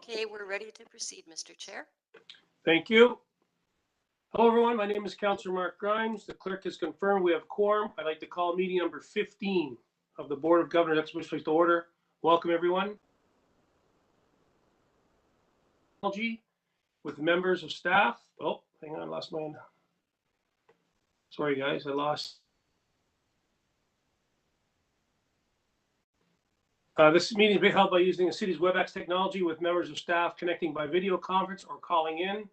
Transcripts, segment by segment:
Okay, we're ready to proceed, Mr. Chair. Thank you. Hello, everyone. My name is Councillor Mark Grimes. The clerk has confirmed we have quorum. I'd like to call meeting number 15 of the Board of Governors Expeditions to order. Welcome, everyone. With members of staff. Oh, hang on, I lost mine. Sorry, guys, I lost. This meeting is being held by using the city's WebEx technology with members of staff connecting by video conference or calling in.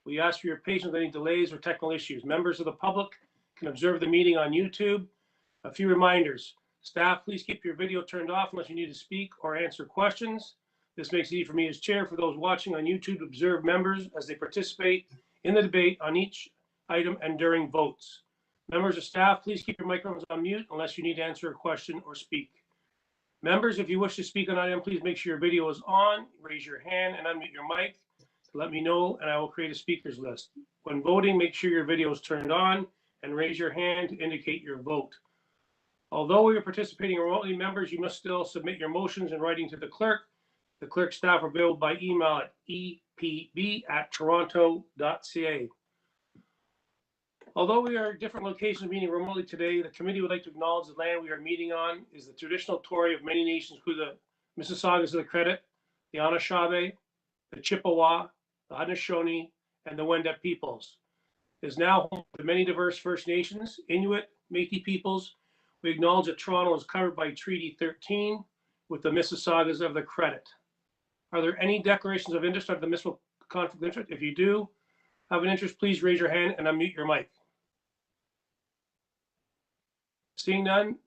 We ask for your patience with any delays or technical issues. Members of the public can observe the meeting on YouTube. A few reminders. Staff, please keep your video turned off unless you need to speak or answer questions. This makes it easy for me as chair for those watching on YouTube to observe members as they participate in the debate on each item and during votes. Members of staff, please keep your microphones on mute unless you need to answer a question or speak. Members, if you wish to speak on an item, please make sure your video is on, raise your hand and unmute your mic. Let me know and I will create a speakers list. When voting, make sure your video is turned on and raise your hand to indicate your vote. Although we are participating remotely, members, you must still submit your motions in writing to the clerk. The clerk staff are available by email at epb@toronto.ca. Although we are at different locations meeting remotely today, the committee would like to acknowledge the land we are meeting on is the traditional territory of many nations, including the Mississaugas of the Credit, the Anishinaabe, the Chippewa, the Haudenosaunee, and the Wendat peoples. It is now home to many diverse First Nations, Inuit, Métis peoples. We acknowledge that Toronto is covered by Treaty 13 with the Mississaugas of the Credit. Are there any declarations of interest under the municipal conflict of interest? If you do have an interest, please raise your hand and unmute your mic. Seeing none,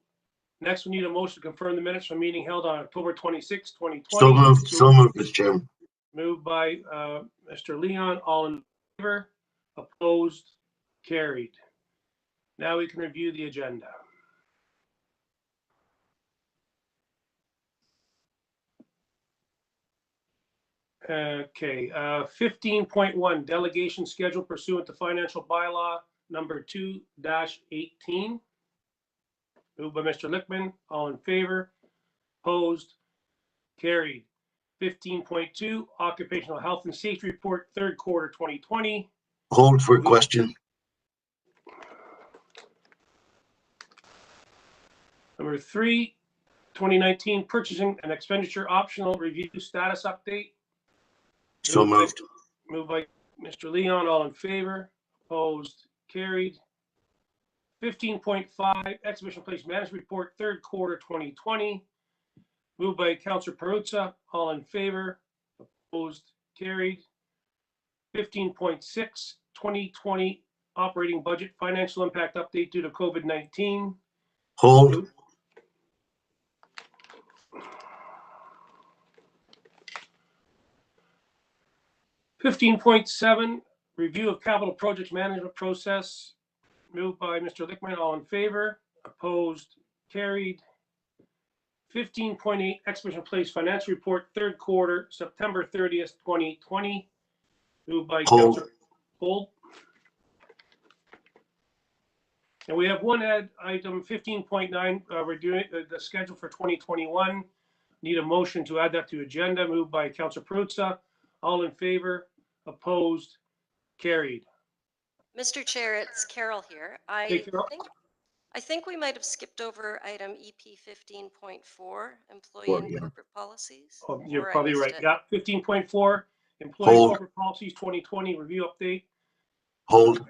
next we need a motion to confirm the minutes from a meeting held on October 26, 2020. So moved, Mr. Chairman. Moved by Mr. Leon, all in favor, opposed, carried. Now we can review the agenda. Okay, 15.1, delegation schedule pursuant to financial bylaw number 2-18. Moved by Mr. Lickman, all in favor, opposed, carried. 15.2, occupational health and safety report, third quarter 2020. Hold for question. Number 3, 2019 purchasing and expenditure optional review status update. So moved. Moved by Mr. Leon, all in favor, opposed, carried. 15.5, exhibition place management report, third quarter 2020. Moved by Councillor Perruzza, all in favor, opposed, carried. 15.6, 2020 operating budget financial impact update due to COVID-19. Hold. $15.7, review of capital projects management process. Moved by Mr. Lickman, all in favor, opposed, carried. 15.8, exhibition place financial report, third quarter, September 30th, 2020. Moved by Hold. Councillor Hold. And we have one item, 15.9, we're doing the schedule for 2021. Need a motion to add that to agenda. Moved by Councillor Perruzza, all in favor, opposed, carried. Mr. Chair, it's Carol here. Hey, Carol. I think we might have skipped over item EP 15.4, employee and corporate policies. Oh, you're Or I probably missed right. it. Yeah, 15.4, employee Hold. corporate policies 2020 review update. Hold.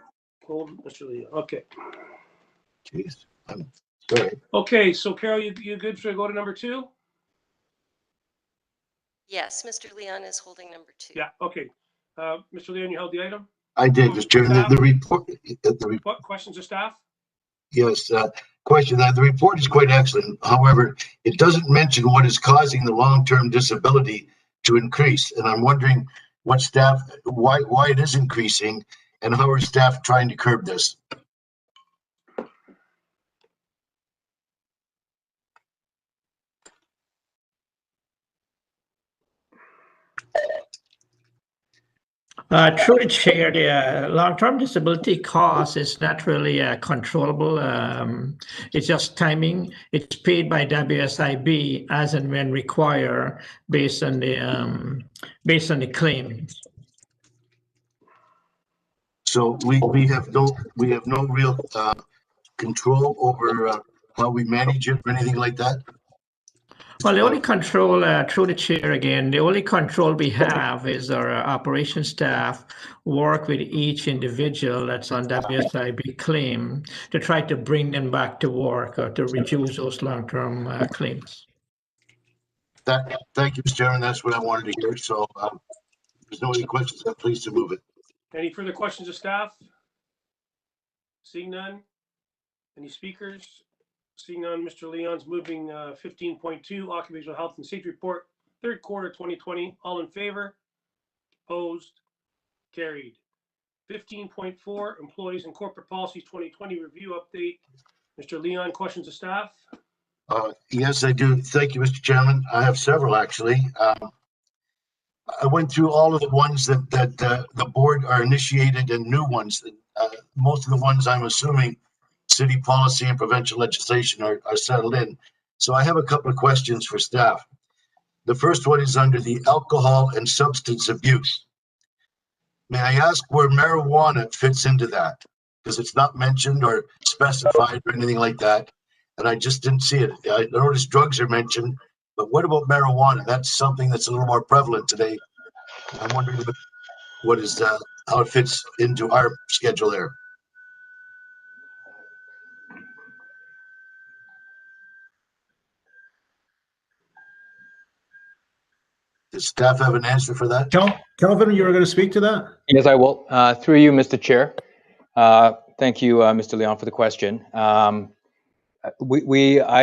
Hold, Mr. Leo. Okay. Jeez, I'm sorry. Okay, so Carol, you good to go to number 2? Yes, Mr. Leon is holding number 2. Yeah, okay. Mr. Leon, you held the item? I did, Mr. Chairman. The report. What questions of staff? Yes. Question. The report is quite excellent. However, it doesn't mention what is causing the long-term disability to increase, and I'm wondering what staff, why it is increasing, and how are staff trying to curb this? Through the chair, the long-term disability cost is not really controllable. It's just timing. It's paid by WSIB as and when required based on the claim. So we have no real control over how we manage it or anything like that? Well, the only control through the chair again, the only control we have is our operations staff work with each individual that's on WSIB claim to try to bring them back to work or to reduce those long-term claims. Thank you, Mr. Chairman. That's what I wanted to hear. So if there's no any questions, I'm pleased to move it. Any further questions of staff? Seeing none. Any speakers? Seeing none, Mr. Leon's moving 15.2 Occupational Health and Safety Report, third quarter 2020. All in favor? Opposed? Carried. 15.4 Employees and Corporate Policies 2020 Review Update. Mr. Leon, questions of staff? Yes, I do. Thank you, Mr. Chairman. I have several actually. I went through all of the ones that the board are initiated and new ones. Most of the ones I'm assuming city policy and provincial legislation are settled in. So I have a couple of questions for staff. The first one is under the alcohol and substance abuse. May I ask where marijuana fits into that? Because it's not mentioned or specified or anything like that. And I just didn't see it. I noticed drugs are mentioned, but what about marijuana? That's something that's a little more prevalent today. I'm wondering what is how it fits into our schedule there. Does staff have an answer for that? Kelvin, you were going to speak to that? Yes, I will. Through you, Mr. Chair. Thank you, Mr. Leon, for the question. I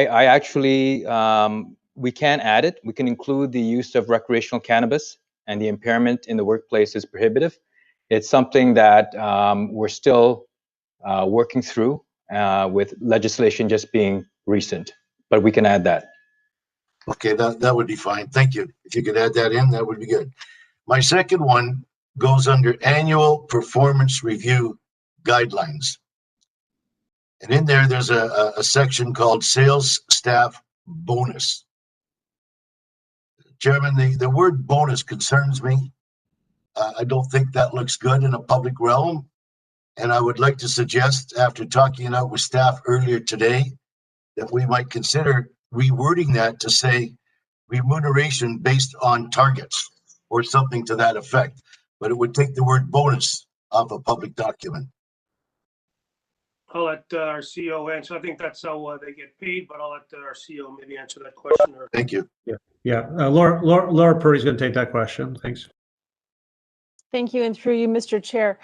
actually, we can add it. We can include the use of recreational cannabis, and the impairment in the workplace is prohibitive. It's something that we're still working through with legislation just being recent, but we can add that. Okay, that would be fine. Thank you. If you could add that in, that would be good. My second one goes under annual performance review guidelines. And in there, there's a section called sales staff bonus. Chairman, the word bonus concerns me. I don't think that looks good in a public realm. And I would like to suggest, after talking it out with staff earlier today, that we might consider rewording that to say remuneration based on targets or something to that effect. But it would take the word bonus off a public document. I'll let our CEO answer. I think that's how they get paid, but I'll let our CEO maybe answer that question. Or... Thank you. Yeah. Laura Purdy's going to take that question. Thanks. Thank you, and through you, Mr. Chair.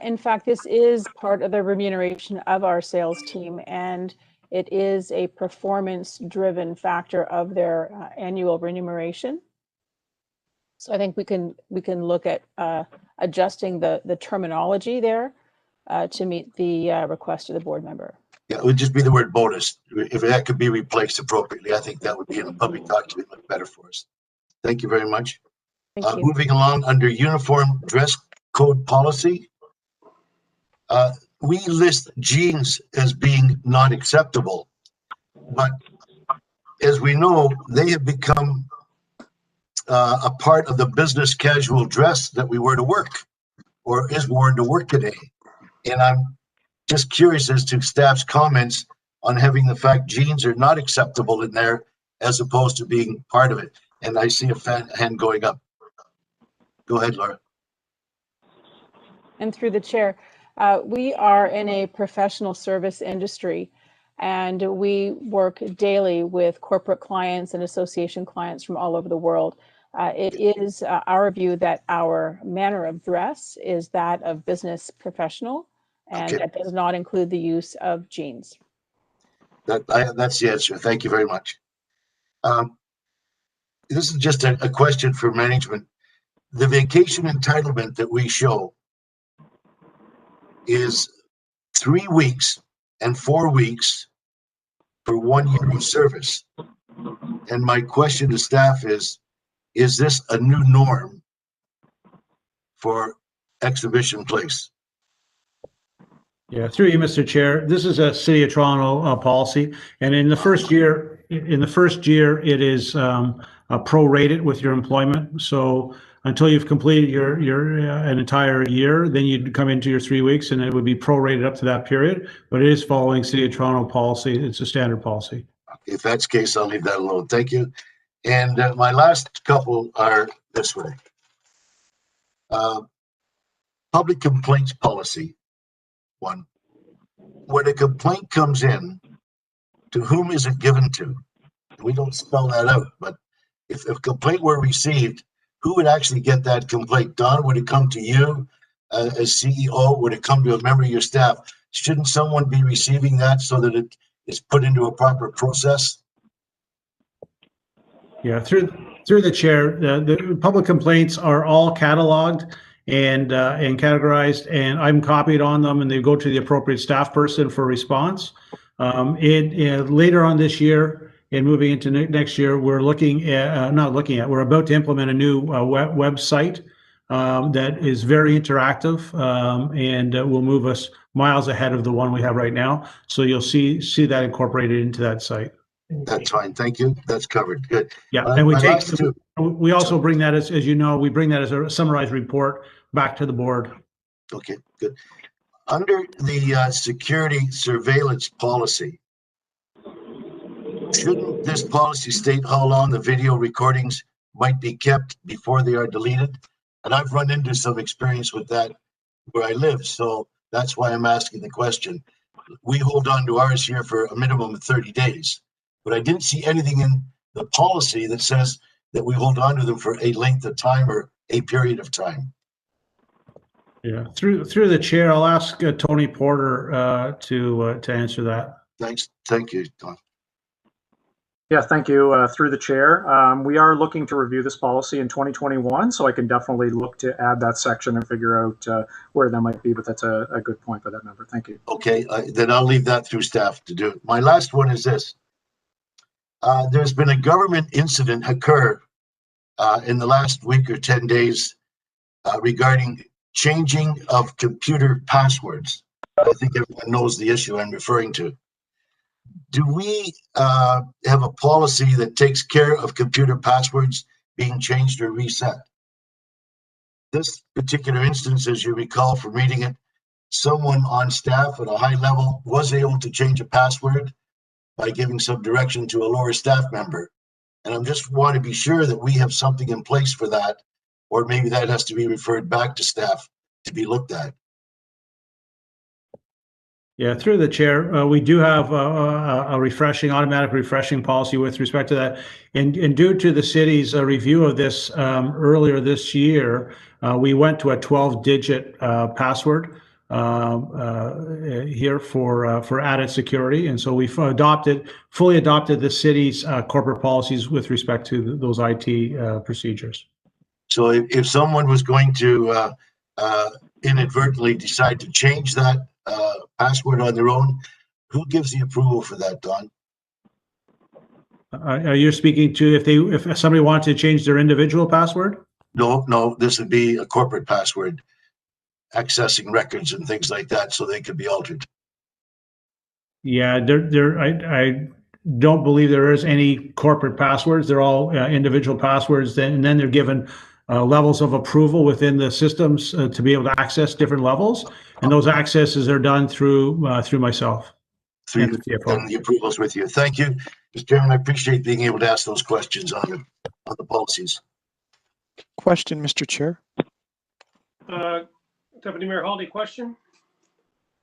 In fact, this is part of the remuneration of our sales team, and it is a performance-driven factor of their annual remuneration. So I think we can look at adjusting the terminology there to meet the request of the board member. Yeah, it would just be the word bonus. If that could be replaced appropriately, I think that would be in a public document much better for us. Thank you very much. Thank you. Moving along under uniform dress code policy, we list jeans as being not acceptable, but as we know, they have become a part of the business casual dress that we wear to work or is worn to work today. And I'm just curious as to staff's comments on having the fact jeans are not acceptable in there as opposed to being part of it. And I see a hand going up. Go ahead, Laura. And through the chair, we are in a professional service industry, and we work daily with corporate clients and association clients from all over the world. It is our view that our manner of dress is that of business professional, and Okay. that does not include the use of jeans. That's the answer. Thank you very much. This is just a question for management. The vacation entitlement that we show is 3 weeks and 4 weeks for 1 year of service. And my question to staff is this a new norm for exhibition place? Yeah, through you, Mr. Chair. This is a City of Toronto policy, and in the first year, it is prorated with your employment. So until you've completed your an entire year, then you'd come into your 3 weeks, and it would be prorated up to that period. But it is following City of Toronto policy. It's a standard policy. If that's the case, I'll leave that alone. Thank you. And my last couple are this way. Public complaints policy. One, when a complaint comes in, to whom is it given to? We don't spell that out, but if a complaint were received, who would actually get that complaint? Don, would it come to you as CEO? Would it come to a member of your staff? Shouldn't someone be receiving that so that it is put into a proper process? Yeah, through the chair, the public complaints are all cataloged and categorized, and I'm copied on them, and they go to the appropriate staff person for response. Later on this year and moving into next year, we're we're about to implement a new website that is very interactive and will move us miles ahead of the one we have right now. So you'll see that incorporated into that site. That's fine. Thank you. That's covered. Good. Yeah, and we also bring that as you know, we bring that as a summarized report back to the board. Okay, good. Under the security surveillance policy, shouldn't this policy state how long the video recordings might be kept before they are deleted? And I've run into some experience with that where I live, so that's why I'm asking the question. We hold on to ours here for a minimum of 30 days, but I didn't see anything in the policy that says that we hold on to them for a length of time or a period of time. Yeah, through the chair, I'll ask Tony Porter to answer that. Thanks. Thank you, Don. Yeah, thank you. Through the chair, we are looking to review this policy in 2021, so I can definitely look to add that section and figure out where that might be, but that's a good point by that member. Thank you. Okay, then I'll leave that through staff to do it. My last one is this. There's been a government incident occur in the last week or 10 days regarding changing of computer passwords. I think everyone knows the issue I'm referring to. Do we have a policy that takes care of computer passwords being changed or reset? This particular instance, as you recall from reading it, someone on staff at a high level was able to change a password by giving some direction to a lower staff member. And I just want to be sure that we have something in place for that, or maybe that has to be referred back to staff to be looked at. Yeah, through the chair, we do have a automatic refreshing policy with respect to that. And due to the city's review of this earlier this year, we went to a 12-digit password here for added security. And so we've fully adopted the city's corporate policies with respect to those IT procedures. So if someone was going to inadvertently decide to change that password on their own, who gives the approval for that, Don? Are you speaking to if somebody wanted to change their individual password? No, this would be a corporate password, accessing records and things like that, so they could be altered. Yeah, I don't believe there is any corporate passwords. They're all individual passwords, and then they're given levels of approval within the systems to be able to access different levels, and those accesses are done through myself. And the approvals with you. Thank you, Mr. Chairman. I appreciate being able to ask those questions on the policies. Question, Mr. Chair. Deputy Mayor Haldane, question?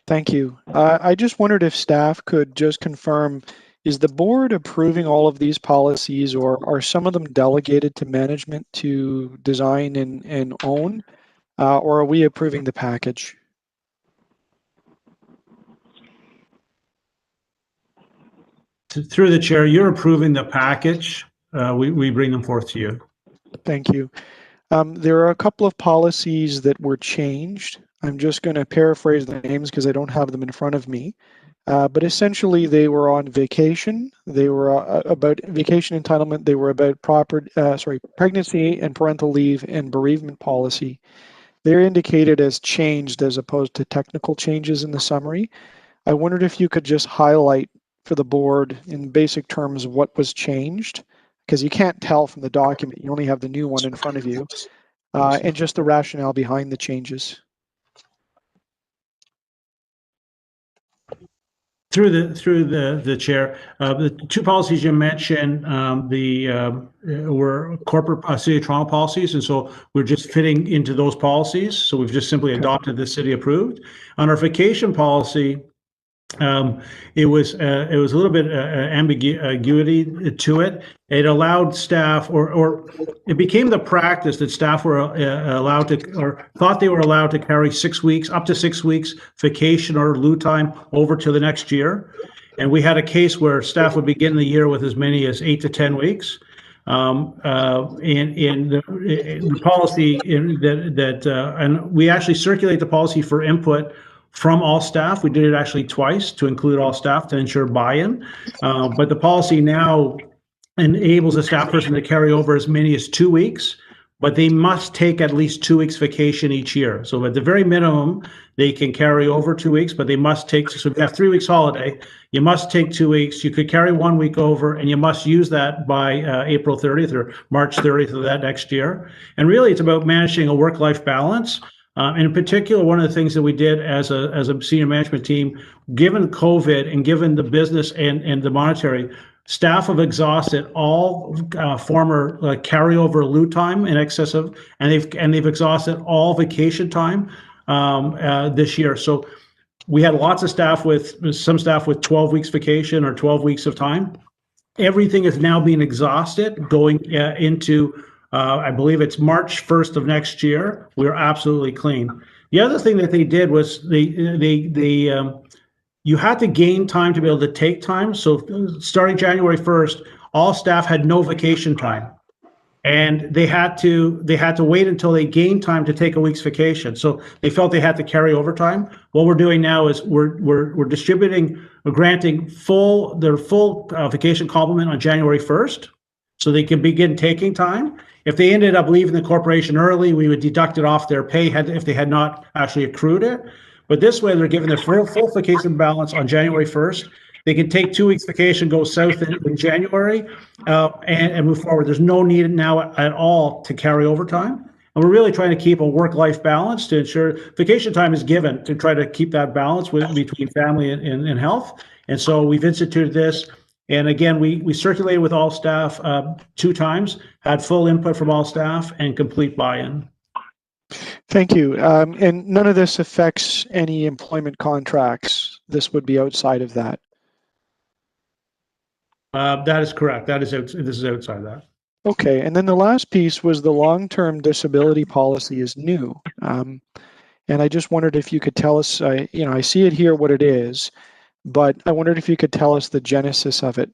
Thank you. I just wondered if staff could just confirm, is the board approving all of these policies, or are some of them delegated to management to design and own, or are we approving the package? Through the chair, you're approving the package. We bring them forth to you. Thank you. There are a couple of policies that were changed. I'm just going to paraphrase the names because I don't have them in front of me. But essentially, they were on vacation. They were about vacation entitlement. They were about pregnancy and parental leave and bereavement policy. they're indicated as changed as opposed to technical changes in the summary. I wondered if you could just highlight for the board in basic terms what was changed, because you can't tell from the document. You only have the new one in front of you, and just the rationale behind the changes. Through the chair, the two policies you mentioned, were corporate City of Toronto policies, and so we're just fitting into those policies. So we've just simply adopted the city approved. On our vacation policy, it was a little bit ambiguity to it. It allowed staff, or it became the practice that staff were allowed to, or thought they were allowed to carry 6 weeks, up to 6 weeks vacation or lieu time over to the next year. And we had a case where staff would begin the year with as many as 8 to 10 weeks. In the policy and we actually circulate the policy for input from all staff. We did it actually twice to include all staff to ensure buy-in. But the policy now enables a staff person to carry over as many as 2 weeks, but they must take at least 2 weeks vacation each year. So at the very minimum, they can carry over 2 weeks, but they must take, so if you have 3 weeks holiday, you must take 2 weeks. You could carry 1 week over, and you must use that by April 30th or March 30th of that next year. And really, it's about managing a work-life balance. And in particular, one of the things that we did as a senior management team, given COVID and given the business and the monetary, staff have exhausted all former carryover lieu time in excess of, and they've exhausted all vacation time this year. So we had lots of staff some staff with 12 weeks vacation or 12 weeks of time. Everything is now being exhausted going into I believe it's March 1st of next year. We're absolutely clean. The other thing that they did was you had to gain time to be able to take time. So starting January 1st, all staff had no vacation time, and they had to wait until they gained time to take a week's vacation. So they felt they had to carry overtime. What we're doing now is we're distributing, we're granting their full vacation complement on January 1st, so they can begin taking time. If they ended up leaving the corporation early, we would deduct it off their pay if they had not actually accrued it. But this way, they're given their full vacation balance on January 1st. They can take 2 weeks vacation, go south in January, and move forward. There's no need now at all to carry overtime. And we're really trying to keep a work-life balance to ensure vacation time is given to try to keep that balance between family and health. And so we've instituted this. And again, we circulated with all staff 2 times, had full input from all staff and complete buy-in. Thank you. And none of this affects any employment contracts. This would be outside of that. That is correct. This is outside that. Okay. And then the last piece was the long-term disability policy is new. And I just wondered if you could tell us, I see it here what it is, but I wondered if you could tell us the genesis of it.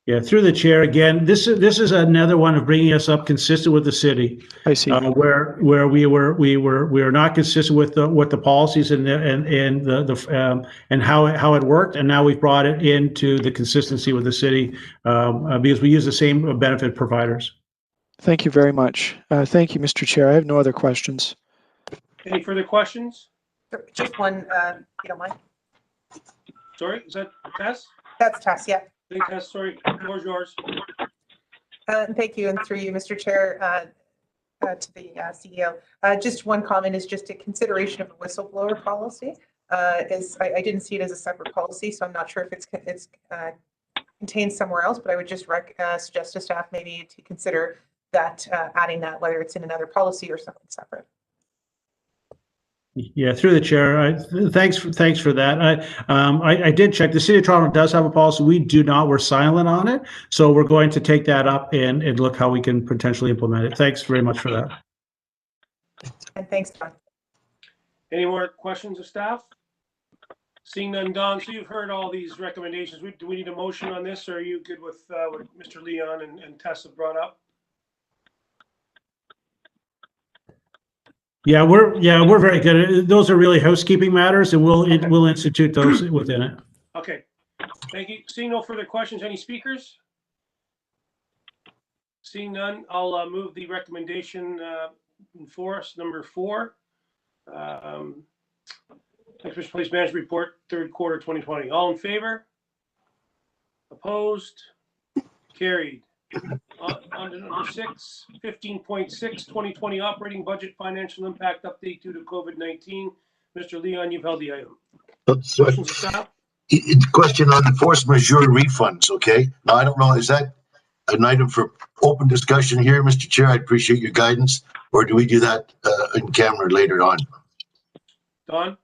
Yeah, through the chair again. This is another one of bringing us up consistent with the city. I see. Where we were not consistent with the policies and how it worked, and now we've brought it into the consistency with the city because we use the same benefit providers. Thank you very much. Thank you, Mr. Chair. I have no other questions. Any further questions? Just one, if you don't mind. Sorry, is that Tess? That's Tess, yeah. Hey, Tess, sorry, the floor's yours. Thank you, and through you, Mr. Chair, to the CEO. Just one comment is just a consideration of a whistleblower policy. I didn't see it as a separate policy, so I'm not sure if it's contained somewhere else, but I would just suggest to staff maybe to consider that, adding that, whether it's in another policy or something separate. Yeah, through the chair. Thanks for that. I did check. The City of Toronto does have a policy. We do not. We're silent on it. So we're going to take that up and look how we can potentially implement it. Thanks very much for that. And thanks, Don. Any more questions of staff? Seeing none, Don, so you've heard all these recommendations. Do we need a motion on this, or are you good with what Mr. Leon and Tess have brought up? Yeah, we're very good. Those are really housekeeping matters, and we'll institute those within it. Okay, thank you. Seeing no further questions, any speakers? Seeing none, I'll move the recommendation in force number 4. Exhibition Police Management Report, third quarter 2020. All in favor? Opposed? Carried. On to number 6, 15.6, 2020 operating budget financial impact update due to COVID-19. Mr. Leon, you've held the item. Questions of staff? Question on the force majeure refunds, okay? Now, I don't know, is that an item for open discussion here, Mr. Chair? I appreciate your guidance. Or do we do that in camera later on? Don?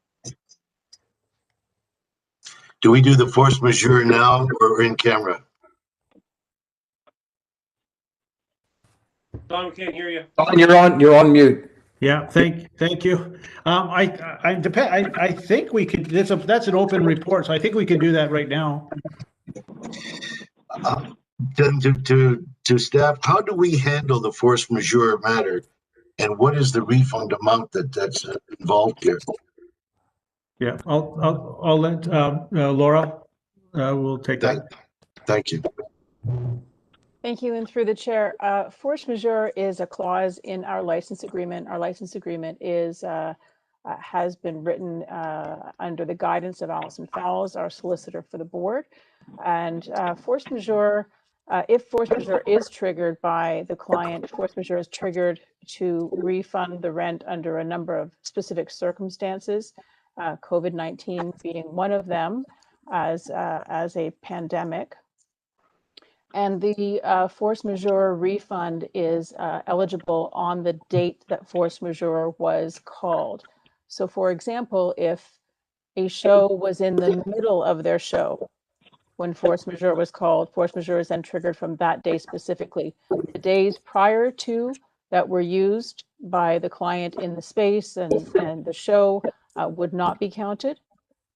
Do we do the force majeure now or in camera? Don, we can't hear you. Don, you're on mute. Yeah, thank you. I think we could, that's an open report, so I think we can do that right now. Then to staff, how do we handle the force majeure matter? And what is the refund amount that's involved here? Yeah, I'll let Laura will take that. Thank you. Thank you, and through the chair, force majeure is a clause in our license agreement. Our license agreement is has been written under the guidance of Alison Fowles, our solicitor for the board. And force majeure, if force majeure is triggered by the client, force majeure is triggered to refund the rent under a number of specific circumstances, COVID-19 being one of them as a pandemic. And the force majeure refund is eligible on the date that force majeure was called. So for example, if a show was in the middle of their show when force majeure was called, force majeure is then triggered from that day specifically. The days prior to that were used by the client in the space and the show would not be counted.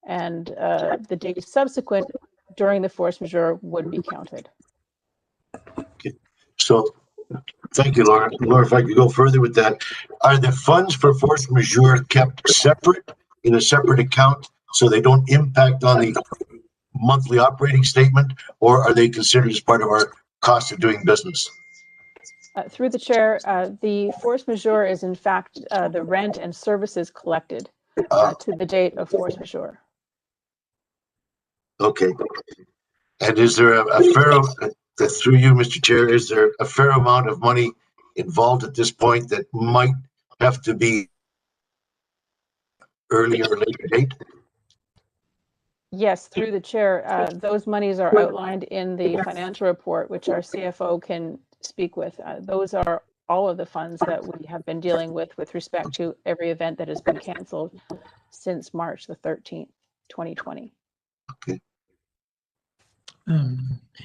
And the days subsequent during the force majeure would be counted. Okay. So thank you, Laura. Laura, if I could go further with that, are the funds for force majeure kept separate in a separate account so they don't impact on the monthly operating statement, or are they considered as part of our cost of doing business? Through the chair, the force majeure is in fact the rent and services collected to the date of force majeure. Okay. And is there a fair, through you, Mr. Chair, is there a fair amount of money involved at this point that might have to be earlier or later date? Yes, through the chair, those monies are outlined in the financial report, which our CFO can speak with. Those are all of the funds that we have been dealing with respect to every event that has been canceled since March the 13th, 2020. Okay.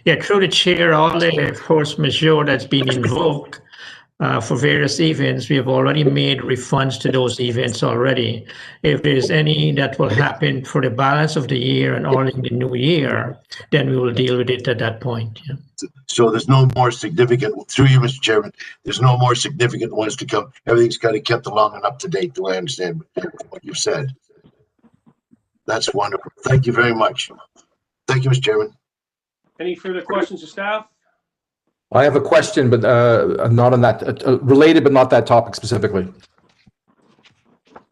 Yeah, through the chair, all the force majeure that's been invoked for various events, we have already made refunds to those events already. If there's any that will happen for the balance of the year and all in the new year, then we will deal with it at that point. Yeah. So there's no more significant, through you, Mr. Chairman, there's no more significant ones to come. Everything's kind of kept along and up to date, do I understand what you've said? That's wonderful. Thank you very much. Thank you, Mr. Chairman. Any further questions of staff? I have a question, but not on that, related, but not that topic specifically.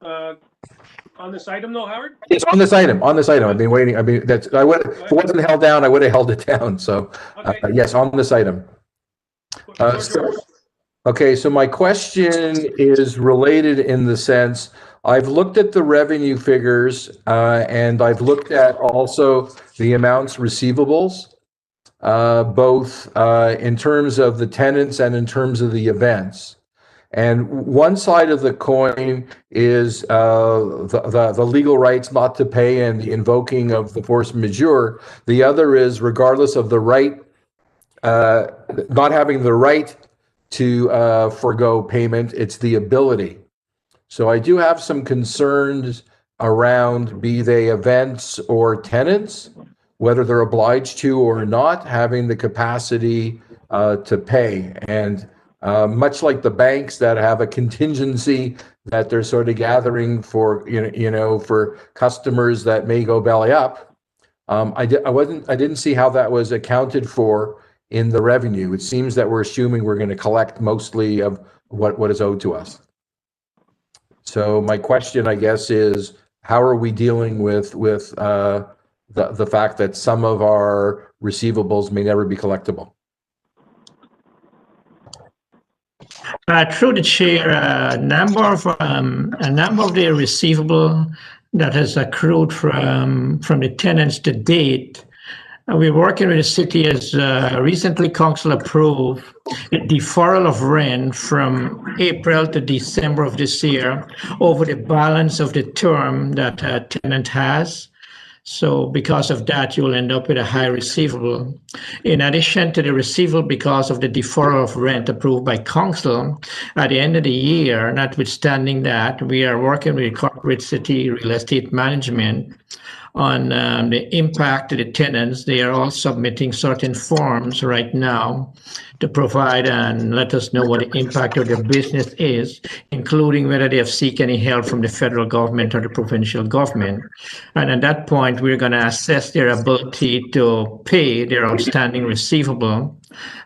On this item though, Howard? Yes, on this item, I've been waiting. I mean, if it wasn't held down, I would have held it down. So Okay. yes, on this item. Okay, so my question is related in the sense, I've looked at the revenue figures and I've looked at also the amounts receivables, both in terms of the tenants and in terms of the events. And one side of the coin is the legal rights not to pay and the invoking of the force majeure. The other is, regardless of the right, not having the right to forego payment, it's the ability. So I do have some concerns around, be they events or tenants, whether they're obliged to or not, having the capacity to pay. And much like the banks that have a contingency that they're sort of gathering for, for customers that may go belly up, I didn't see how that was accounted for in the revenue? It seems that we're assuming we're going to collect mostly of what is owed to us. So my question, I guess, is how are we dealing with the fact that some of our receivables may never be collectible? Through the chair, a number of the receivable that has accrued from the tenants to date. We're working with the city as recently council approved a deferral of rent from April to December of this year over the balance of the term that a tenant has. So because of that, you'll end up with a high receivable. In addition to the receivable, because of the deferral of rent approved by council, at the end of the year, notwithstanding that, we are working with corporate city real estate management on the impact to the tenants. They are all submitting certain forms right now to provide and let us know what the impact of their business is, including whether they have seek any help from the federal government or the provincial government. And at that point, we're going to assess their ability to pay their outstanding receivable.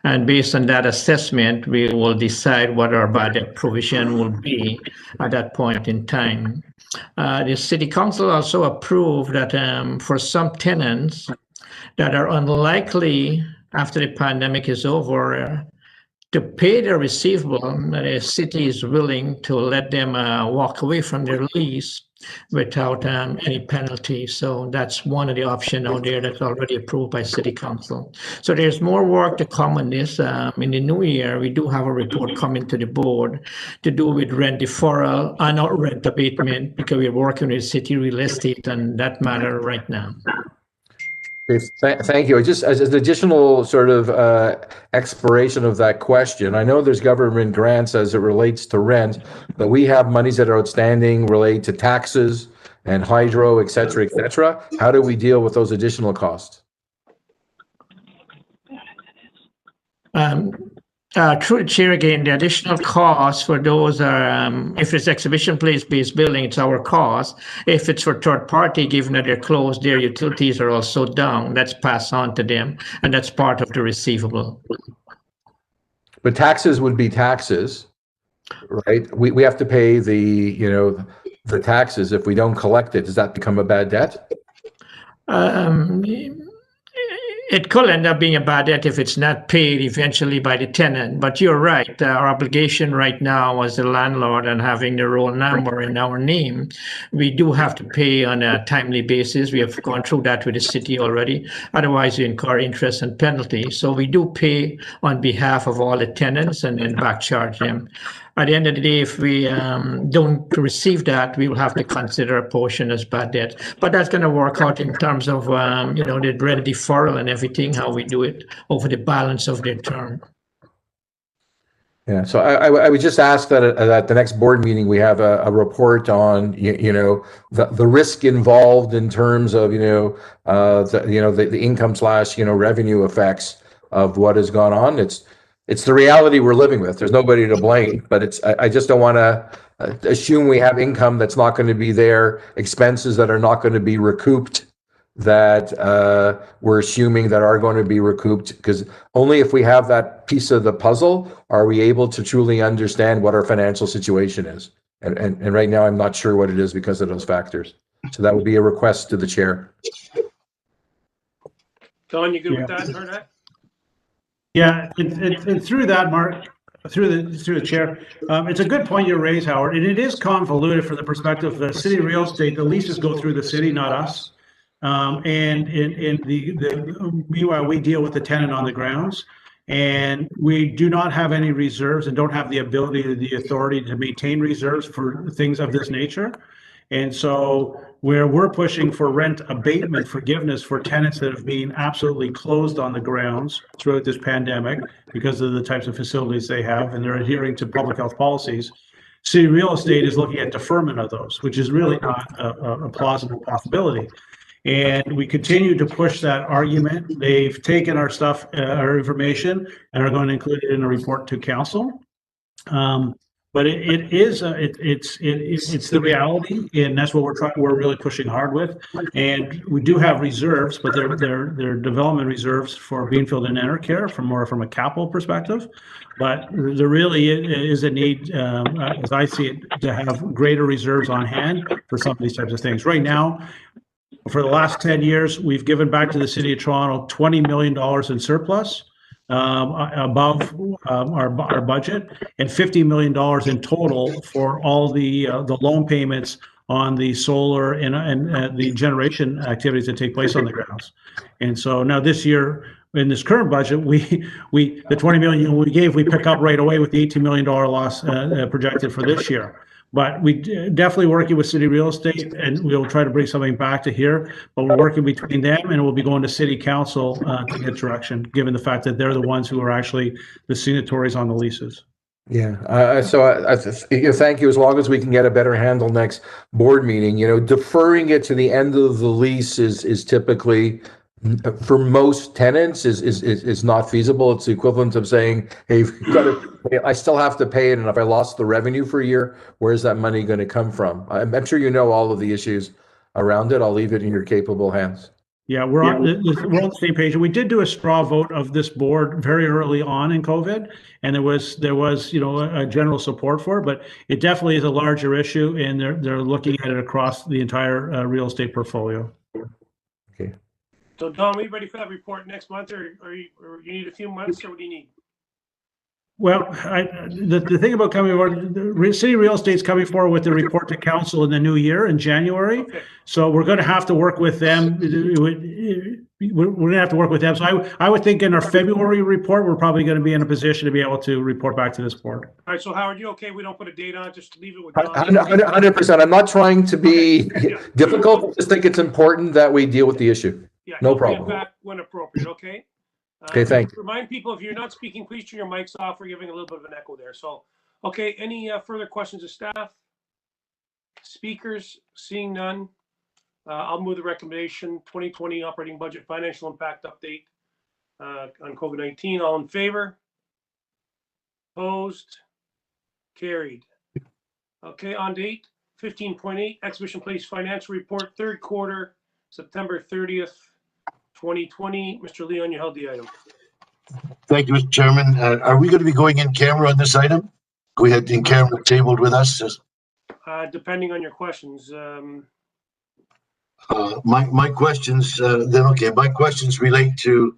And based on that assessment, we will decide what our bad debt provision will be at that point in time. The city council also approved that for some tenants that are unlikely after the pandemic is over to pay their receivable, the city is willing to let them walk away from their lease without any penalty. So that's one of the options out there that's already approved by city council. So there's more work to come on this. In the new year, we do have a report coming to the board to do with rent deferral and not rent abatement, because we're working with city real estate on that matter right now. Thank you. Just as an additional sort of exploration of that question, I know there's government grants as it relates to rent, but we have monies that are outstanding related to taxes and hydro, et cetera, et cetera. How do we deal with those additional costs? Through the chair again, the additional costs for those are, if it's exhibition place-based building, it's our cost. If it's for third party, given that they're closed, their utilities are also down. That's passed on to them, and that's part of the receivable. But taxes would be taxes, right? We have to pay the taxes. If we don't collect it, does that become a bad debt? It could end up being a bad debt if it's not paid eventually by the tenant. But you're right. Our obligation right now as the landlord and having the roll number in our name, we do have to pay on a timely basis. We have gone through that with the city already. Otherwise, we incur interest and penalty. So we do pay on behalf of all the tenants and then back charge them. At the end of the day, if we don't receive that, we will have to consider a portion as bad debt. But that's going to work out in terms of, the rent deferral and everything, how we do it over the balance of their term. Yeah, so I would just ask that at the next board meeting, we have a report on, the risk involved in terms of, the income / revenue effects of what has gone on. It's the reality we're living with. There's nobody to blame, but I just don't want to assume we have income that's not going to be there, expenses that are not going to be recouped, that we're assuming that are going to be recouped, because only if we have that piece of the puzzle are we able to truly understand what our financial situation is. And right now, I'm not sure what it is because of those factors. So that would be a request to the chair. Don, you good with that? Heard that? Yeah, and through that, Mark, through the chair, it's a good point you raise, Howard, and it is convoluted from the perspective of the city real estate. The leases go through the city, not us. And meanwhile, we deal with the tenant on the grounds, and we do not have any reserves and don't have the ability or the authority to maintain reserves for things of this nature. And so where we're pushing for rent abatement forgiveness for tenants that have been absolutely closed on the grounds throughout this pandemic because of the types of facilities they have, and they're adhering to public health policies, city real estate is looking at deferment of those, which is really not a plausible possibility. And we continue to push that argument. They've taken our stuff, our information, and are going to include it in a report to council. but it's the reality, and that's what we're really pushing hard with. And we do have reserves, but they're development reserves for Beanfield and Enercare from a capital perspective. But there really is a need, as I see it, to have greater reserves on hand for some of these types of things. Right now, for the last 10 years, we've given back to the City of Toronto $20 million in surplus above our budget, and $50 million in total for all the loan payments on the solar and the generation activities that take place on the grounds. And so now this year, in this current budget, the 20 million we gave, we pick up right away with the $18 million loss projected for this year. But we definitely working with City Real Estate, and we'll try to bring something back to here. But we're working between them, and we'll be going to City Council to get direction, given the fact that they're the ones who are actually the signatories on the leases. Yeah. Thank you. As long as we can get a better handle next board meeting, deferring it to the end of the lease is typically, for most tenants, is not feasible. It's the equivalent of saying, hey, I still have to pay it, and if I lost the revenue for a year, where's that money going to come from? I'm sure you know all of the issues around it. I'll leave it in your capable hands. Yeah, we're on the same page. We did do a straw vote of this board very early on in COVID, and there was a general support for it, but it definitely is a larger issue, and they're looking at it across the entire real estate portfolio. Okay. So Don, are we ready for that report next month, or you need a few months, or what do you need? Well, the thing about coming forward, the City Real Estate's coming forward with the report to council in the new year in January. Okay. So we're going to have to work with them. We're going to have to work with them. So I would think in our February report, we're probably going to be in a position to be able to report back to this board. All right. So Howard, you okay? We don't put a date on it, just leave it with Don. 100%. I'm not trying to be difficult. I just think it's important that we deal with the issue. Yeah. No Bring problem. it back when appropriate. Okay. Okay, thank you. Remind people, if you're not speaking, please turn your mics off. We're giving a little bit of an echo there. So, okay, any further questions of staff? Speakers, seeing none. I'll move the recommendation 2020 operating budget financial impact update on COVID-19. All in favor? Opposed? Carried. Okay, on date 15.8 Exhibition Place financial report, third quarter, September 30th. 2020. Mr. Leon, you held the item. Thank you, Mr. Chairman. Are we going to be going in camera on this item? Go ahead, in camera tabled with us. Depending on your questions. My questions my questions relate to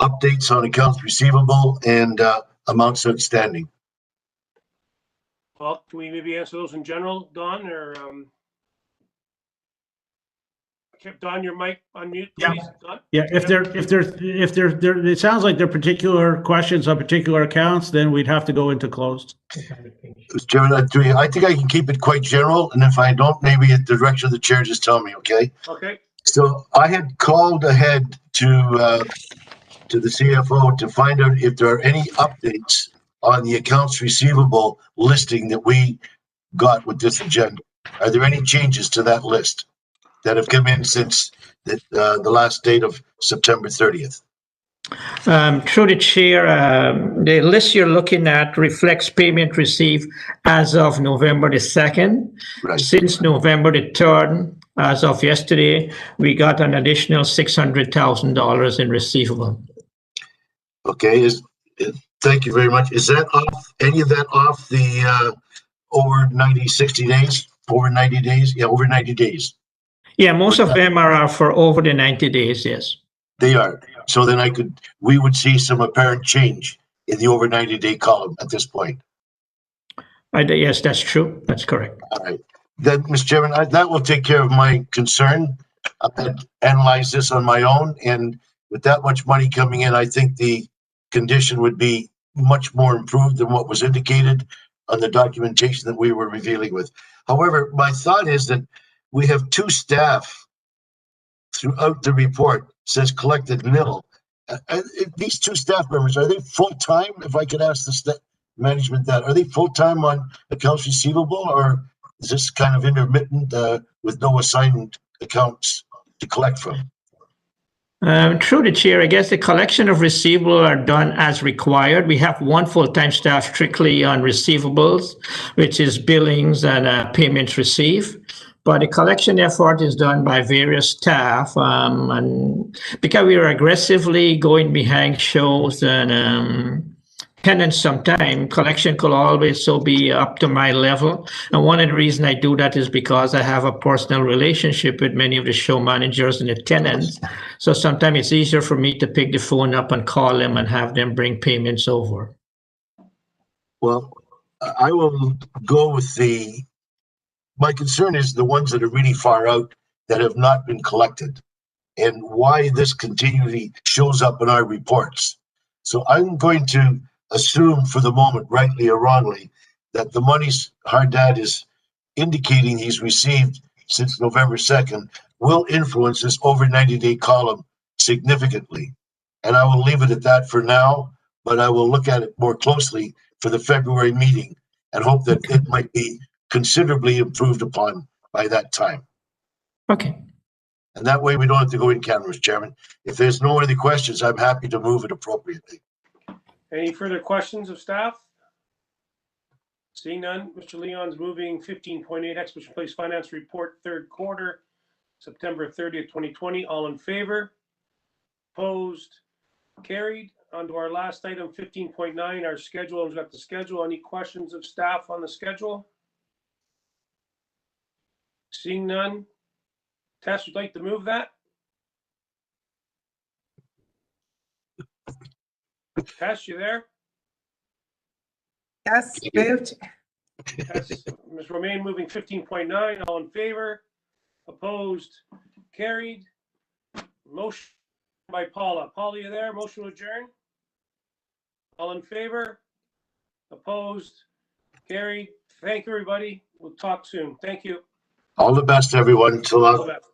updates on accounts receivable and amounts outstanding. Well, can we maybe answer those in general, Don, or Don, your mic on mute, please. Don? Yeah, if they're, it sounds like they're particular questions on particular accounts, then we'd have to go into closed. Mr. Chairman, I think I can keep it quite general, and if I don't, maybe at the direction of the chair, just tell me, okay? Okay. So I had called ahead to the CFO to find out if there are any updates on the accounts receivable listing that we got with this agenda. Are there any changes to that list that have come in since the last date of September 30th? Through the chair, the list you're looking at reflects payment received as of November the 2nd. Right. Since November the 3rd, as of yesterday, we got an additional $600,000 in receivable. Okay, thank you very much. Is that off, any of that off the over 60 days? Over 90 days? Yeah, over 90 days. Yeah, most of them are for over the 90 days, yes. They are. So then we would see some apparent change in the over 90-day column at this point. Yes, that's true. That's correct. All right. Then, Mr. Chairman, that will take care of my concern. I had analyzed this on my own, and with that much money coming in, I think the condition would be much more improved than what was indicated on the documentation that we were revealing with. However, my thought is that we have two staff throughout the report says collected nil. These two staff members, are they full-time? If I could ask the management that, are they full-time on accounts receivable, or is this kind of intermittent with no assigned accounts to collect from? Through the chair, I guess the collection of receivable are done as required. We have one full-time staff strictly on receivables, which is billings and payments received. But the collection effort is done by various staff, and because we are aggressively going behind shows and tenants sometimes, collection could always so be up to my level. And one of the reasons I do that is because I have a personal relationship with many of the show managers and the tenants. So sometimes it's easier for me to pick the phone up and call them and have them bring payments over. Well, I will go with my concern is the ones that are really far out that have not been collected and why this continually shows up in our reports. So I'm going to assume for the moment, rightly or wrongly, that the monies our dad is indicating he's received since November 2nd will influence this over 90-day column significantly. And I will leave it at that for now, but I will look at it more closely for the February meeting and hope that it might be considerably improved upon by that time. Okay. And that way we don't have to go in camera, Mr. Chairman. If there's no other questions, I'm happy to move it appropriately. Any further questions of staff? Seeing none, Mr. Leon's moving 15.8 Expedition Place Finance Report, third quarter, September 30th, 2020. All in favor? Opposed? Carried. On to our last item, 15.9, our schedule. We've got the schedule. Any questions of staff on the schedule? Seeing none. Tess, would like to move that? Tess, you there? Yes, moved. Yes. Ms. Romaine moving 15.9. All in favor? Opposed? Carried. Motion by Paula. Paula, you there? Motion to adjourn? All in favor? Opposed? Carried. Thank you, everybody. We'll talk soon. Thank you. All the best, everyone. Till All the best.